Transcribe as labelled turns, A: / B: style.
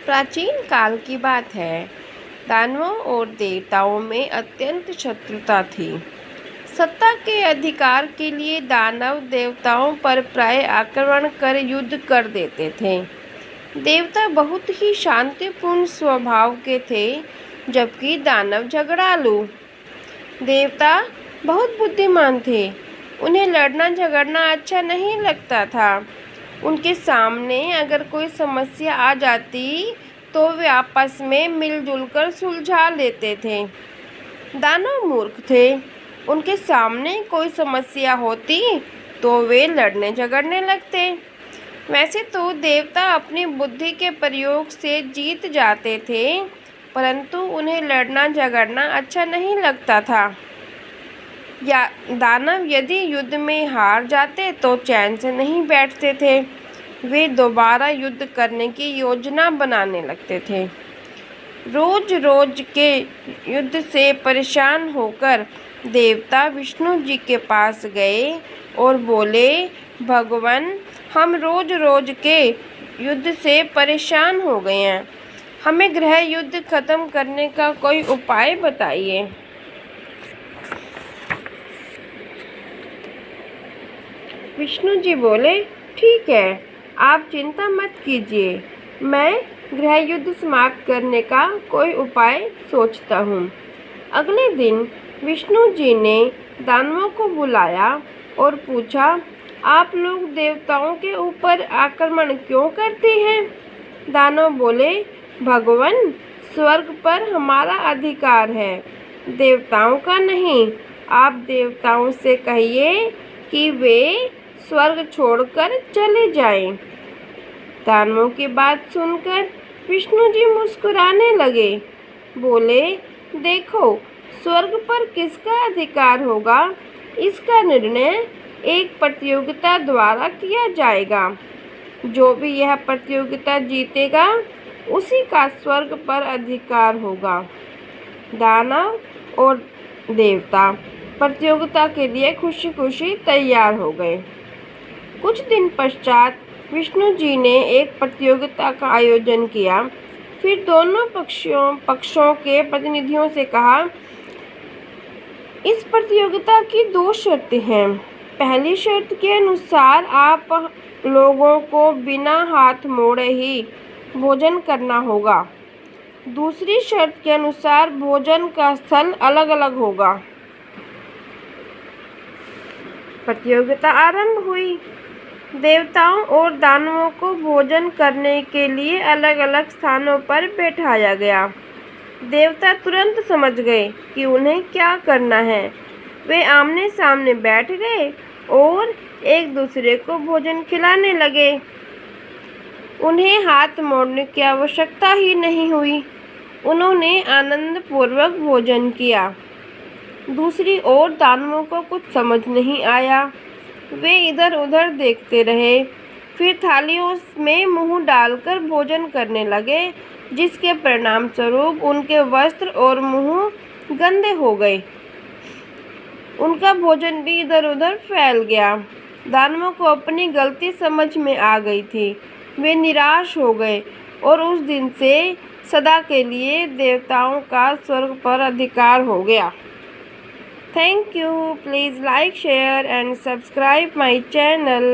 A: प्राचीन काल की बात है। दानवों और देवताओं में अत्यंत शत्रुता थी। सत्ता के अधिकार के लिए दानव देवताओं पर प्राय आक्रमण कर युद्ध कर देते थे। देवता बहुत ही शांतिपूर्ण स्वभाव के थे, जबकि दानव झगड़ालू। देवता बहुत बुद्धिमान थे। उन्हें लड़ना झगड़ना अच्छा नहीं लगता था। उनके सामने अगर कोई समस्या आ जाती तो वे आपस में मिलजुल कर सुलझा लेते थे। दानव मूर्ख थे। उनके सामने कोई समस्या होती तो वे लड़ने झगड़ने लगते। वैसे तो देवता अपनी बुद्धि के प्रयोग से जीत जाते थे, परंतु उन्हें लड़ना झगड़ना अच्छा नहीं लगता था। या दानव यदि युद्ध में हार जाते तो चैन से नहीं बैठते थे। वे दोबारा युद्ध करने की योजना बनाने लगते थे। रोज रोज के युद्ध से परेशान होकर देवता विष्णु जी के पास गए और बोले, भगवान, हम रोज रोज के युद्ध से परेशान हो गए हैं। हमें गृह युद्ध खत्म करने का कोई उपाय बताइए। विष्णु जी बोले, ठीक है, आप चिंता मत कीजिए, मैं गृह युद्ध समाप्त करने का कोई उपाय सोचता हूँ। अगले दिन विष्णु जी ने दानवों को बुलाया और पूछा, आप लोग देवताओं के ऊपर आक्रमण क्यों करते हैं? दानव बोले, भगवान, स्वर्ग पर हमारा अधिकार है, देवताओं का नहीं। आप देवताओं से कहिए कि वे स्वर्ग छोड़कर चले जाएं। दानवों की बात सुनकर विष्णु जी मुस्कुराने लगे। बोले, देखो, स्वर्ग पर किसका अधिकार होगा, इसका निर्णय एक प्रतियोगिता द्वारा किया जाएगा। जो भी यह प्रतियोगिता जीतेगा उसी का स्वर्ग पर अधिकार होगा। दानव और देवता प्रतियोगिता के लिए खुशी खुशी तैयार हो गए। कुछ दिन पश्चात विष्णु जी ने एक प्रतियोगिता का आयोजन किया। फिर दोनों पक्षों के प्रतिनिधियों से कहा, इस प्रतियोगिता की 2 शर्तें हैं। पहली शर्त के अनुसार आप लोगों को बिना हाथ मोड़े ही भोजन करना होगा। दूसरी शर्त के अनुसार भोजन का स्थल अलग अलग होगा। प्रतियोगिता आरंभ हुई। देवताओं और दानवों को भोजन करने के लिए अलग अलग स्थानों पर बैठाया गया। देवता तुरंत समझ गए कि उन्हें क्या करना है। वे आमने सामने बैठ गए और एक दूसरे को भोजन खिलाने लगे। उन्हें हाथ मोड़ने की आवश्यकता ही नहीं हुई। उन्होंने आनंदपूर्वक भोजन किया। दूसरी ओर दानवों को कुछ समझ नहीं आया। वे इधर उधर देखते रहे, फिर थालियों में मुंह डालकर भोजन करने लगे, जिसके परिणाम स्वरूप उनके वस्त्र और मुंह गंदे हो गए। उनका भोजन भी इधर उधर फैल गया। दानवों को अपनी गलती समझ में आ गई थी। वे निराश हो गए और उस दिन से सदा के लिए देवताओं का स्वर्ग पर अधिकार हो गया। Thank you. Please like, share and subscribe my channel.